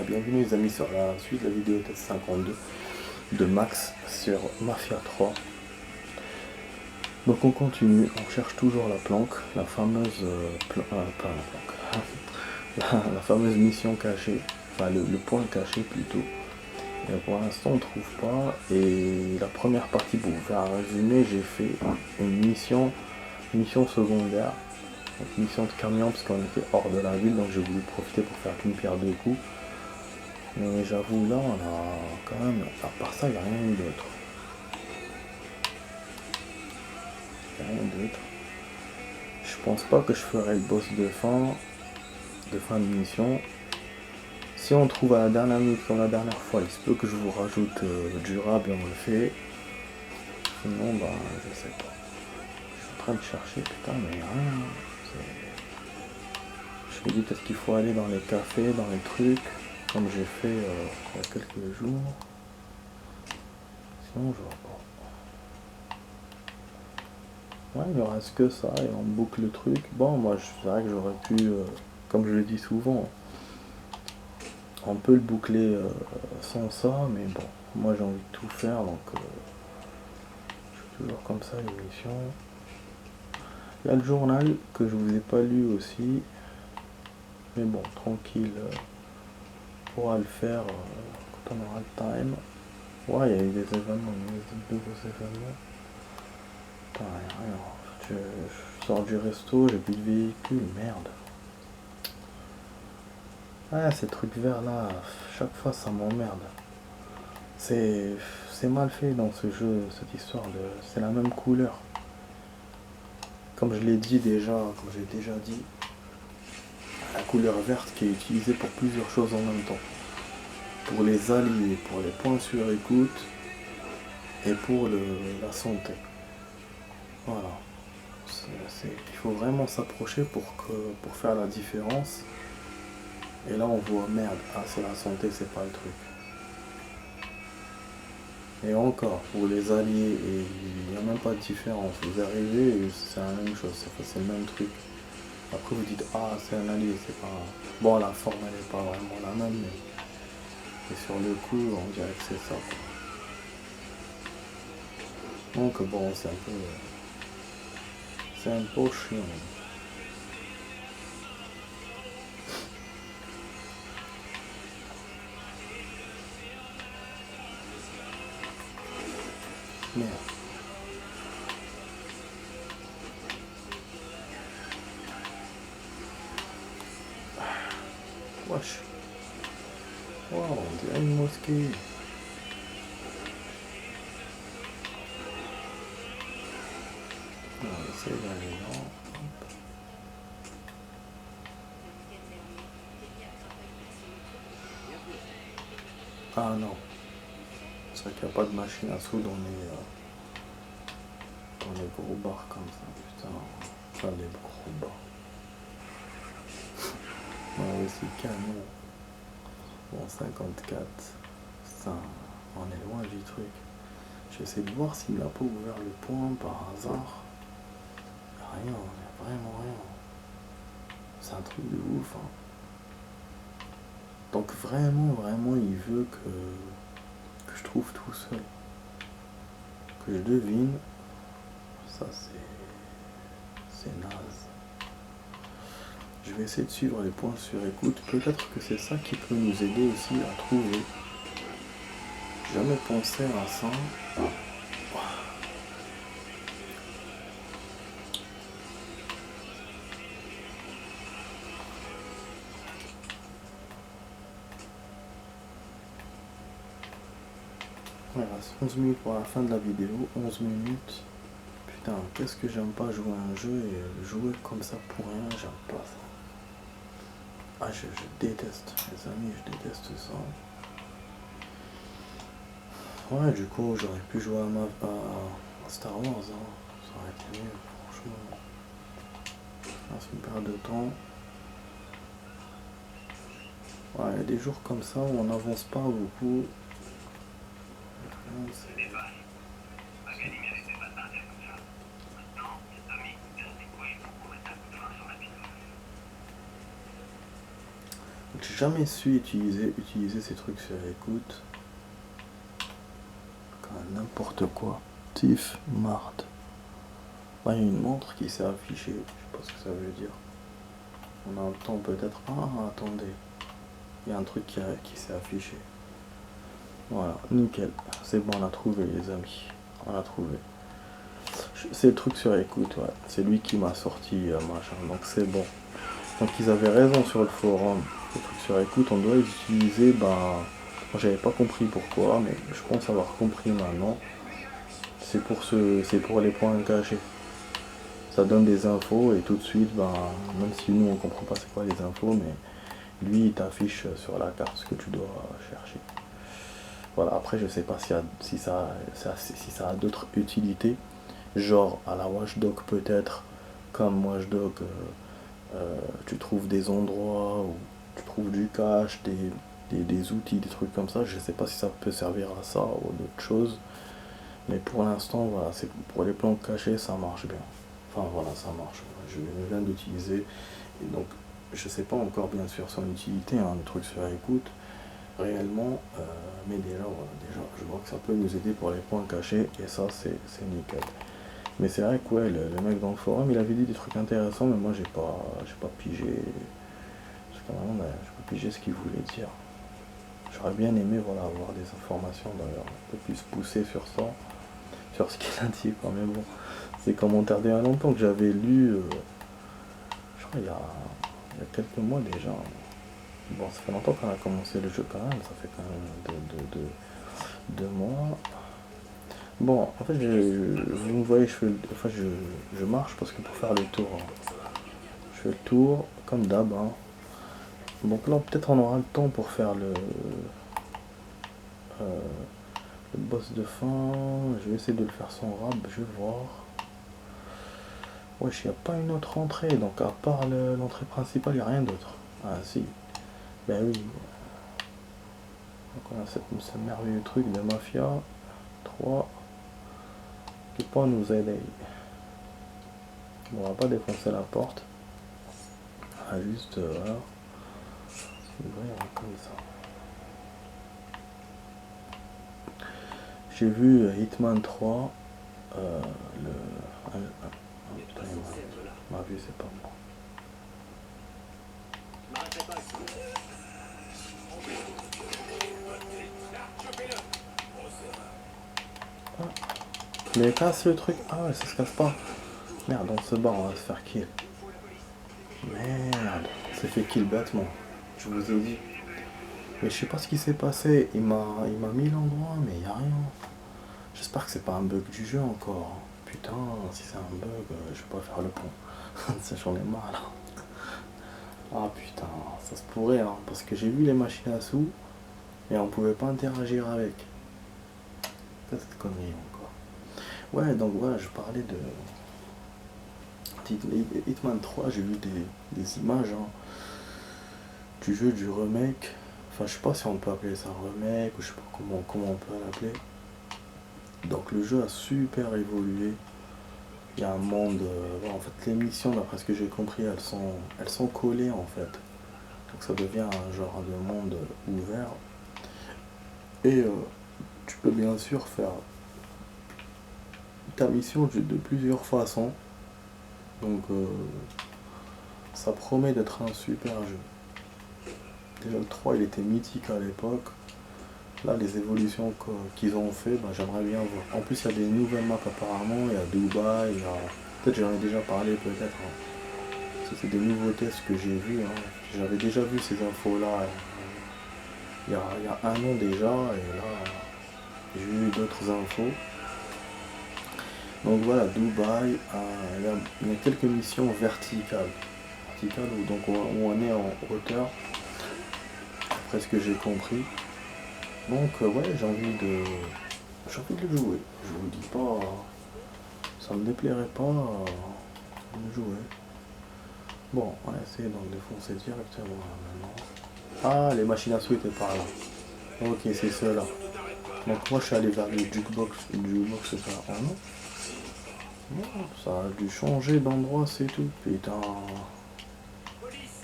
Bienvenue les amis sur la suite de la vidéo test 52 de Max sur Mafia 3. Donc on continue, on cherche toujours la planque, la fameuse la fameuse mission cachée, enfin le point caché plutôt. Et pour l'instant on trouve pas. Et la première partie, pour vous faire un résumé, j'ai fait une mission secondaire, donc mission de camion parce qu'on était hors de la ville, donc j'ai voulu profiter pour faire une pierre deux coups. Mais j'avoue, là, on a quand même, à part ça, il n'y a rien d'autre. Il n'y a rien d'autre. Je pense pas que je ferai le boss de fin de mission. Si on trouve à la dernière minute comme la dernière fois, il se peut que je vous rajoute durable et on le fait. Sinon, bah, je sais pas. Je suis en train de chercher, putain, mais il n'y a rien. Je me dis peut-être qu'il faut aller dans les cafés, dans les trucs, comme j'ai fait il y a quelques jours. Sinon, je vois pas. Ouais, il ne reste que ça et on boucle le truc. Bon, moi, c'est vrai que j'aurais pu, comme je le dis souvent, on peut le boucler sans ça, mais bon, moi j'ai envie de tout faire, donc je fais toujours comme ça l'émission. Il y a le journal que je vous ai pas lu aussi, mais bon, tranquille, on pourra le faire quand on aura le time. Ouais, il y a eu des événements, de gros événements. Putain, rien. Je sors du resto, j'ai plus de véhicule, merde. Ah, ces trucs verts là, chaque fois ça m'emmerde. C'est mal fait dans ce jeu, cette histoire de. C'est la même couleur. Comme je l'ai dit déjà, comme j'ai déjà dit, la couleur verte qui est utilisée pour plusieurs choses en même temps. Pour les alliés, pour les points sur écoute et pour la santé. Voilà. Il faut vraiment s'approcher pour faire la différence. Et là on voit, merde, ah c'est la santé, c'est pas le truc. Et encore, pour les alliés, il n'y a même pas de différence. Vous arrivez et c'est la même chose, c'est le même truc. Après vous dites, ah c'est un allié, c'est pas... Bon, la forme elle n'est pas vraiment la même, mais sur le coup on dirait que c'est ça. Donc bon, c'est un peu chiant. Merde. Wesh. Wow, on dirait une mosquée. On va essayer d'aller là. Ah non. C'est vrai qu'il n'y a pas de machine à sous dans les gros bars comme ça. Putain. Enfin, les gros bars. Ouais, c'est canon. Bon, 54. Ça, on est loin du truc. J'essaie de voir s'il n'a pas ouvert le point par hasard. Rien, il n'y a vraiment rien. C'est un truc de ouf. Hein. Donc vraiment, il veut que je trouve tout seul. Que je devine. Ça, c'est naze. Je vais essayer de suivre les points sur écoute. Peut-être que c'est ça qui peut nous aider aussi à trouver. J'ai jamais pensé à ça. Voilà, 11 minutes pour la fin de la vidéo. 11 minutes. Putain, qu'est-ce que j'aime pas jouer à un jeu et jouer comme ça pour rien, j'aime pas ça. Ah, je déteste, les amis, je déteste ça. Ouais, du coup, j'aurais pu jouer à Star Wars, hein. Ça aurait été mieux, franchement. Ah, c'est une perte de temps. Ouais, il y a des jours comme ça où on n'avance pas beaucoup. jamais su utiliser ces trucs sur écoute. N'importe quoi. Tiff, Marthe. Il y a une montre qui s'est affichée. Je sais pas ce que ça veut dire. On entend peut-être. Ah, attendez. Il y a un truc qui s'est affiché. Voilà, nickel. C'est bon, on a trouvé, les amis. On a trouvé. C'est le truc sur écoute, ouais. C'est lui qui m'a sorti machin. Donc c'est bon. Donc ils avaient raison sur le forum. Le truc sur écoute, on doit les utiliser. Moi j'avais pas compris pourquoi, mais je pense avoir compris maintenant. C'est pour les points cachés. Ça donne des infos et tout de suite, même si nous on comprend pas c'est quoi les infos, mais lui il t'affiche sur la carte ce que tu dois chercher. Voilà, après je sais pas si ça a d'autres utilités, genre à la Watchdog peut-être, comme Watchdog, tu trouves des endroits où tu trouves du cache, des outils, des trucs comme ça. Je sais pas si ça peut servir à ça ou d'autres choses, mais pour l'instant, voilà, c'est pour les plans cachés, ça marche bien. Enfin voilà, ça marche. Je viens d'utiliser, et donc je sais pas encore bien sûr son utilité, le truc sur écoute réellement, mais déjà je vois que ça peut nous aider pour les points cachés, et ça c'est nickel. Mais c'est vrai que ouais, le mec dans le forum il avait dit des trucs intéressants, mais moi j'ai pas pigé. Parce que vraiment, j'ai pas pigé ce qu'il voulait dire. J'aurais bien aimé avoir des informations d'ailleurs un peu plus poussées sur ça, sur ce qu'il a dit quoi, mais bon. Ces commentaires d'il y a longtemps que j'avais lu, je crois il y a quelques mois déjà. Bon, ça fait longtemps qu'on a commencé le jeu quand même, ça fait quand même 2 mois. Bon, en fait, vous me voyez, je marche parce que pour faire le tour, je fais le tour comme d'hab. Donc là, peut-être on aura le temps pour faire le boss de fin. Je vais essayer de le faire sans rab, je vais voir. Wesh, il n'y a pas une autre entrée, donc à part l'entrée principale, il n'y a rien d'autre. Ah si, ben oui. Donc on a ce merveilleux truc de Mafia 3 qui peut nous aider. Bon, on va pas défoncer la porte. On va juste voilà, ouvrir comme ça. J'ai vu Hitman 3, putain, ma vue c'est pas moi. Mais casse le truc. Ah ouais, ça se casse pas. Merde, on se bat, on va se faire kill. Merde, on s'est fait kill bêtement. Je vous ai dit. Mais je sais pas ce qui s'est passé. Il m'a mis l'endroit, mais y a rien. J'espère que c'est pas un bug du jeu encore. Putain, si c'est un bug, je vais pas faire le pont. Ça, j'en ai marre là. Ah putain, ça se pourrait, parce que j'ai vu les machines à sous et on pouvait pas interagir avec. C'est cette connerie encore. Ouais, donc voilà, je parlais de Hitman 3, j'ai vu des images du jeu, du remake. Enfin, je sais pas si on peut appeler ça remake ou je sais pas comment on peut l'appeler. Donc le jeu a super évolué. Il y a un monde. En fait, les missions, d'après ce que j'ai compris, elles sont collées en fait. Donc ça devient un genre de monde ouvert. Et tu peux bien sûr faire ta mission de plusieurs façons. Donc ça promet d'être un super jeu. Déjà le 3 il était mythique à l'époque. Là les évolutions qu'ils ont fait, j'aimerais bien voir. En plus il y a des nouvelles maps apparemment, il y a Dubaï, il y a... Peut-être j'en ai déjà parlé peut-être. C'est des nouveautés ce que j'ai vu. J'avais déjà vu ces infos là il y a un an déjà, et là j'ai eu d'autres infos. Donc voilà, Dubaï, il y a quelques missions verticales. Où on est en hauteur, après ce que j'ai compris. Donc ouais, j'ai envie de le jouer. Je vous dis pas, ça me déplairait pas de le jouer. Bon, on va essayer donc de foncer directement là maintenant. Ah, les machines à sous étaient par là. Ok, c'est ceux-là. Donc moi je suis allé vers le jukebox, c'est ça. Oh non. Non, ça a dû changer d'endroit, c'est tout. Putain.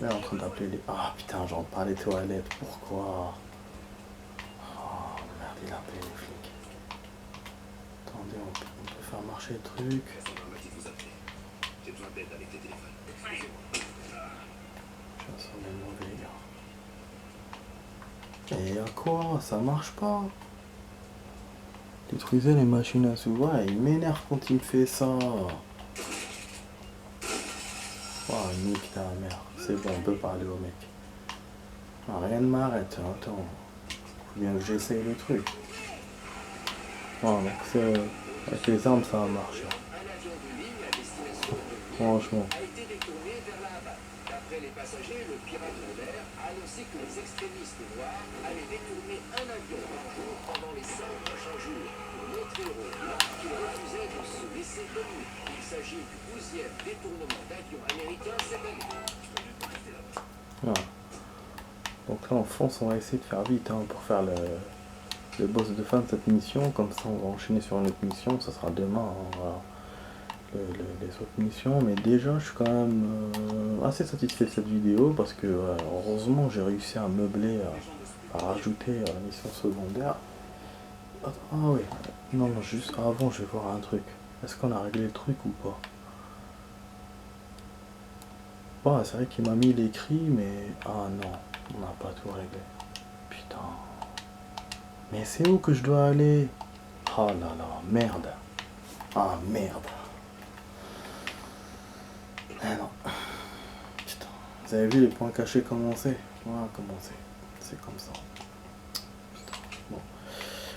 Là, en train d'appeler les... Ah putain, j'entre pas les toilettes, pourquoi? Oh merde, il a appelé les flics. Attendez, on peut faire marcher le truc. Ça sent les mauvais gars. Et à quoi? Ça marche pas. Détruisez les machines à sous. Ouais, il m'énerve quand il me fait ça. Oh, nique ta mère. C'est bon, on peut parler au mec. Ah, rien ne m'arrête. Attends. Faut bien que j'essaye le truc. Ah, donc c'est... Avec les armes, ça va marcher. Franchement. D'après les passagers, le pirate Robert a annoncé que les extrémistes noirs allaient détourner un avion par jour pendant les 5 prochains jours pour montrer au monde qu'il refusait de se laisser dominer. Il s'agit du 12e détournement d'avion américain cette année. Voilà. Donc là, en France, on va essayer de faire vite pour faire le boss de fin de cette mission. Comme ça, on va enchaîner sur une autre mission. Ça sera demain. Voilà. Les autres missions, mais déjà je suis quand même assez satisfait de cette vidéo parce que heureusement j'ai réussi à meubler, à rajouter la mission secondaire. Ah oui, non, juste avant je vais voir un truc. Est-ce qu'on a réglé le truc ou pas? Bon, c'est vrai qu'il m'a mis l'écrit, mais ah non, on n'a pas tout réglé. Putain, mais c'est où que je dois aller? Oh là là, merde. Ah merde. Ah non. Putain. Vous avez vu les points cachés commencer? Voilà comment c'est comme ça. Putain.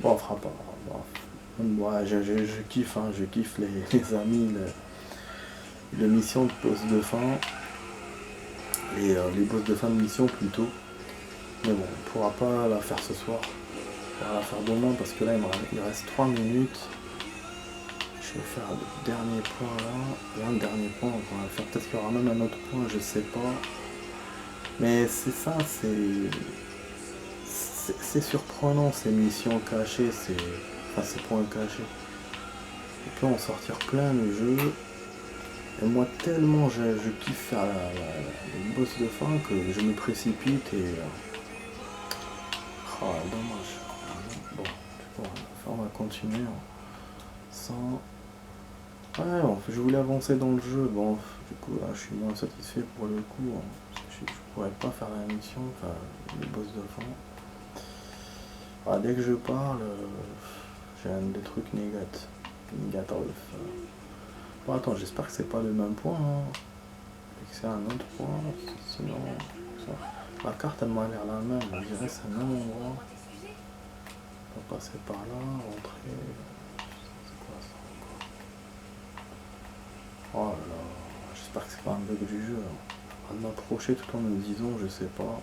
Bon, on fera pas. Bon. Ouais, je kiffe, je kiffe les amis, les missions de boss de fin. Les boss de fin de mission plutôt. Mais bon, on pourra pas la faire ce soir. On va la faire demain parce que là il reste 3 minutes. Je vais faire le dernier point là. Et un dernier point, on va le faire. Peut-être qu'il y aura même un autre point, je sais pas. Mais c'est ça, c'est surprenant ces missions cachées, ces points cachés. On peut en sortir plein le jeu. Et moi tellement je kiffe faire le boss de fin que je me précipite et... Oh dommage. Bon, on va continuer sans... Ouais, je voulais avancer dans le jeu, bon, du coup là je suis moins satisfait pour le coup, je pourrais pas faire la mission, enfin les boss de fin. Ah, dès que je parle, j'ai des trucs négatifs. Bon attends, j'espère que c'est pas le même point, et que c'est un autre point, sinon... La carte elle m'a l'air la même, je dirais que c'est le même endroit. On va passer par là, rentrer... Oh là là, j'espère que c'est pas un bug du jeu. On va m'approcher tout en me disant, je sais pas.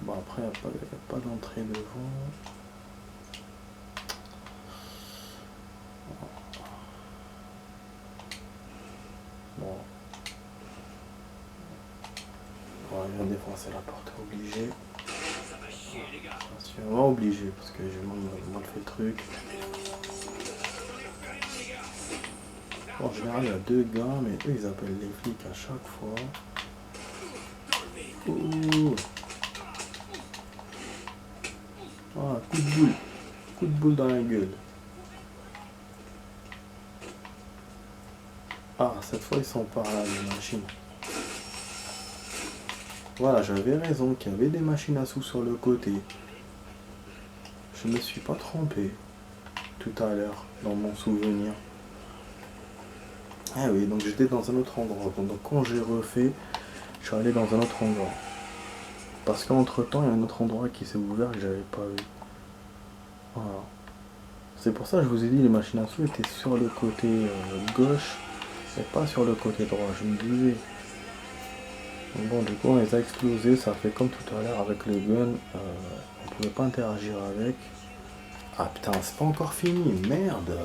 Bon, après, il n'y a pas d'entrée devant. Bon. Il vient défoncer la porte, obligé. C'est vraiment obligé, parce que j'ai mal fait le truc. Bon, en général, il y a 2 gars, mais eux, ils appellent les flics à chaque fois. Ouh. Ah, coup de boule. Coup de boule dans la gueule. Ah, cette fois, ils sont par là, les machines. Voilà, j'avais raison, qu'il y avait des machines à sous sur le côté. Je me suis pas trompé tout à l'heure, dans mon souvenir. Ah oui, donc j'étais dans un autre endroit. Donc quand j'ai refait, je suis allé dans un autre endroit. Parce qu'entre temps, il y a un autre endroit qui s'est ouvert que j'avais pas vu. Voilà. C'est pour ça que je vous ai dit, les machines à sous étaient sur le côté gauche et pas sur le côté droit. Je me disais. Donc bon, du coup, on les a explosés. Ça fait comme tout à l'heure avec le gun. On pouvait pas interagir avec. Ah putain, c'est pas encore fini. Merde.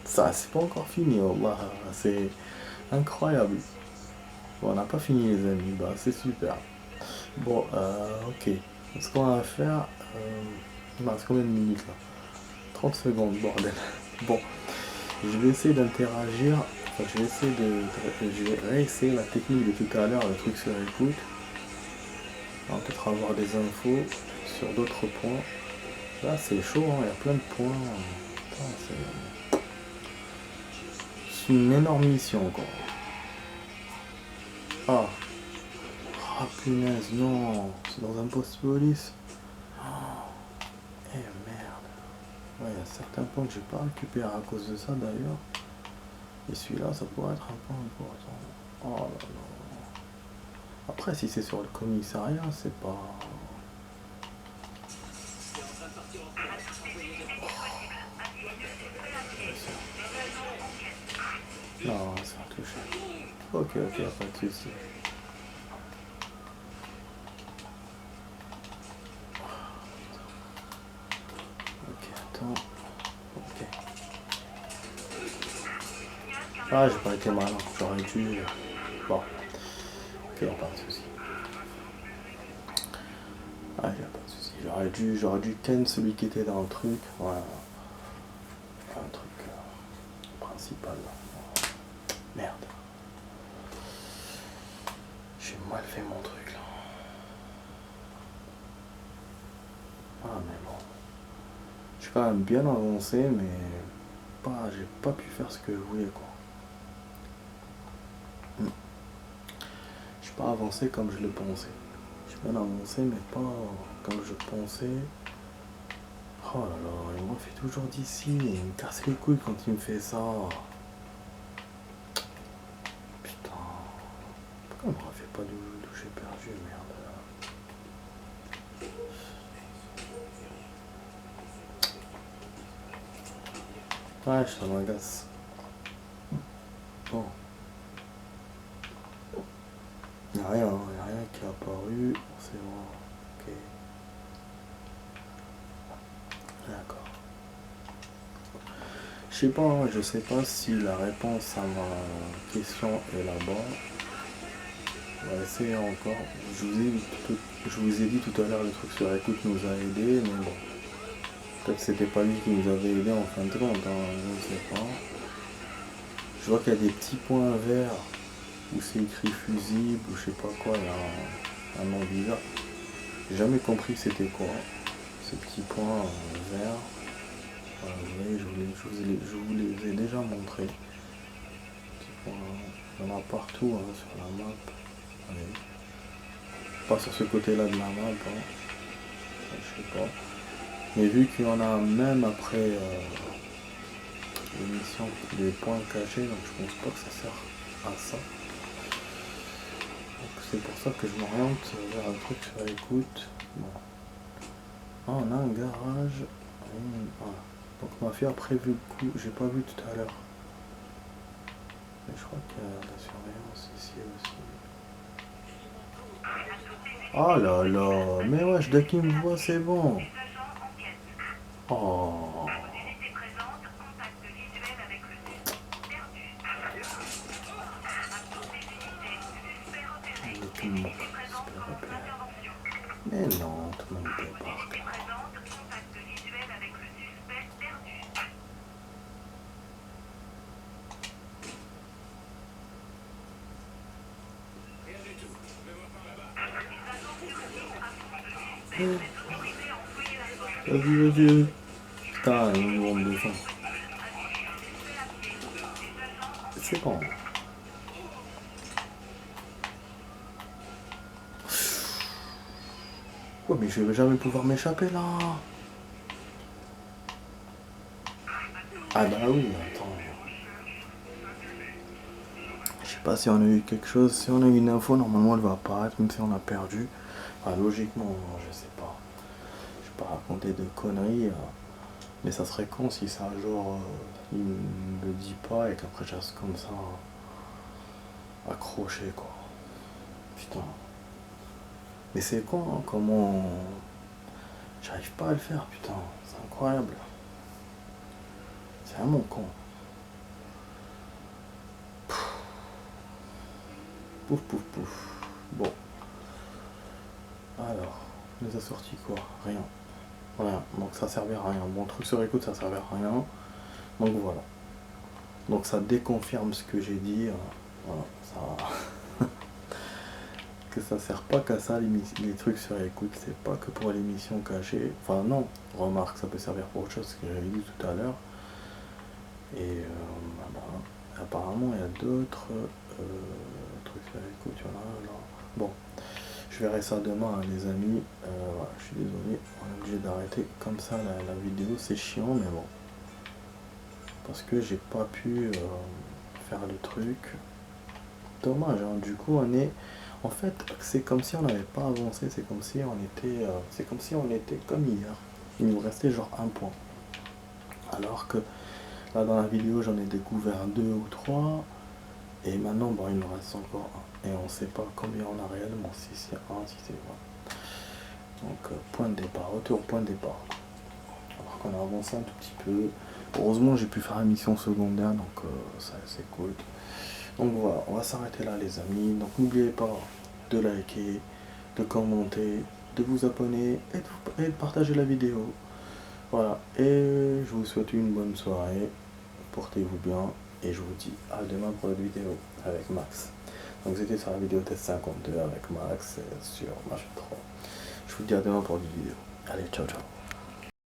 Ça, c'est pas encore fini. Wallah, c'est incroyable. Bon, on n'a pas fini les amis. Bah, c'est super. Bon, ok. Ce qu'on va faire... il reste combien de minutes là? 30 secondes, bordel. Bon, je vais essayer d'interagir. Enfin, je vais réessayer la technique de tout à l'heure, le truc sur écoute. On va peut-être avoir des infos sur d'autres points. Là, c'est chaud, hein, il y a plein de points. Putain, c'est une énorme mission, quoi. Ah, ah punaise, non, c'est dans un poste police. Eh merde. Ouais, il y a certains points que j'ai pas récupéré à cause de ça d'ailleurs. Et celui-là, ça pourrait être un point important. Oh là là. Après, si c'est sur le commissariat, c'est pas... Non, c'est un touché. Ok, pas de soucis. Ok, attends. Ok. Ah, j'ai pas été malin. J'aurais dû... Bon. Ok, y'a pas de soucis. Ah, y'a pas de soucis. J'aurais dû ken celui qui était dans le truc. Voilà. Un truc principal. Merde. J'ai mal fait mon truc là. Ah mais bon. Je suis quand même bien avancé mais j'ai pas pu faire ce que je voulais quoi. Je suis pas avancé comme je le pensais. Je suis bien avancé mais pas comme je pensais. Oh là là, il m'en fait toujours d'ici, il me casse les couilles quand il me fait ça. Putain. Pourquoi il me refait pas d'où j'ai perdu, merde. Ouais, ça m'agace. Bon. Y'a rien qui est apparu. C'est bon. Ok. D'accord. Je sais pas si la réponse à ma question est là-bas. On va essayer encore. Je vous ai dit tout à l'heure le truc sur écoute nous a aidé, mais bon. Peut-être que c'était pas lui qui nous avait aidé en fin de compte, hein, je ne sais pas. Je vois qu'il y a des petits points verts où c'est écrit fusible ou je sais pas quoi, il y a un nom bizarre. J'ai jamais compris c'était quoi ces petits points verts. Voilà, vous voyez, je vous les ai déjà montrés. Il y en a partout hein, sur la map. Allez. Pas sur ce côté-là de la map, hein. Je sais pas. Mais vu qu'il y en a même après l'émission des points cachés, donc je pense pas que ça sert à ça. Donc c'est pour ça que je m'oriente vers un truc sur écoute. Bon. Ah, on a un garage. Voilà. Donc ma fille a prévu le coup, j'ai pas vu tout à l'heure. Mais je crois qu'il y a la surveillance ici aussi. Oh là là, mais wesh, dès qu'il me voit, c'est bon. Oh. Mais non, tout le monde débarque. Vas-y. Putain, ils vont me défendre. C'est bon. Ouais, mais je vais jamais pouvoir m'échapper là. Ah bah oui, attends. Je sais pas si on a eu quelque chose, si on a eu une info, normalement elle va apparaître, même si on a perdu. Enfin, logiquement, je sais pas. Je vais pas raconter de conneries. Mais ça serait con si c'est un jour il me le dit pas et qu'après je reste comme ça accroché quoi. Putain. Mais c'est con hein, comment j'arrive pas à le faire putain. C'est incroyable. C'est vraiment con. Pouf. Bon. Alors, on les a sortis quoi? Rien. Voilà, donc ça servait à rien. Bon, truc sur écoute, ça servait à rien. Donc voilà. Donc ça déconfirme ce que j'ai dit. Voilà, ça... que ça sert pas qu'à ça les trucs sur écoute, c'est pas que pour l'émission cachée. Enfin non, remarque, ça peut servir pour autre chose, ce que j'avais dit tout à l'heure. Et apparemment il y a d'autres trucs sur écoute, il y en a là. Bon, je verrai ça demain les amis. Voilà, je suis désolé, on est obligé d'arrêter comme ça la vidéo, c'est chiant mais bon. Parce que j'ai pas pu faire le truc. Dommage, hein. Du coup on est. En fait, c'est comme si on n'avait pas avancé, c'est comme si on était comme hier. Il nous restait genre un point. Alors que là dans la vidéo j'en ai découvert 2 ou 3. Et maintenant bon, il nous reste encore un. Et on sait pas combien on a réellement, si c'est un, si c'est 20. Donc point de départ, retour point de départ. Alors qu'on a avancé un tout petit peu. Heureusement j'ai pu faire une mission secondaire, donc ça c'est cool. Donc voilà, on va s'arrêter là les amis. Donc n'oubliez pas de liker, de commenter, de vous abonner et de partager la vidéo. Voilà, et je vous souhaite une bonne soirée. Portez-vous bien et je vous dis à demain pour la vidéo avec Max. Donc c'était sur la vidéo test 52 avec Max sur Machin 3. Je vous dis à demain pour une vidéo. Allez, ciao ciao.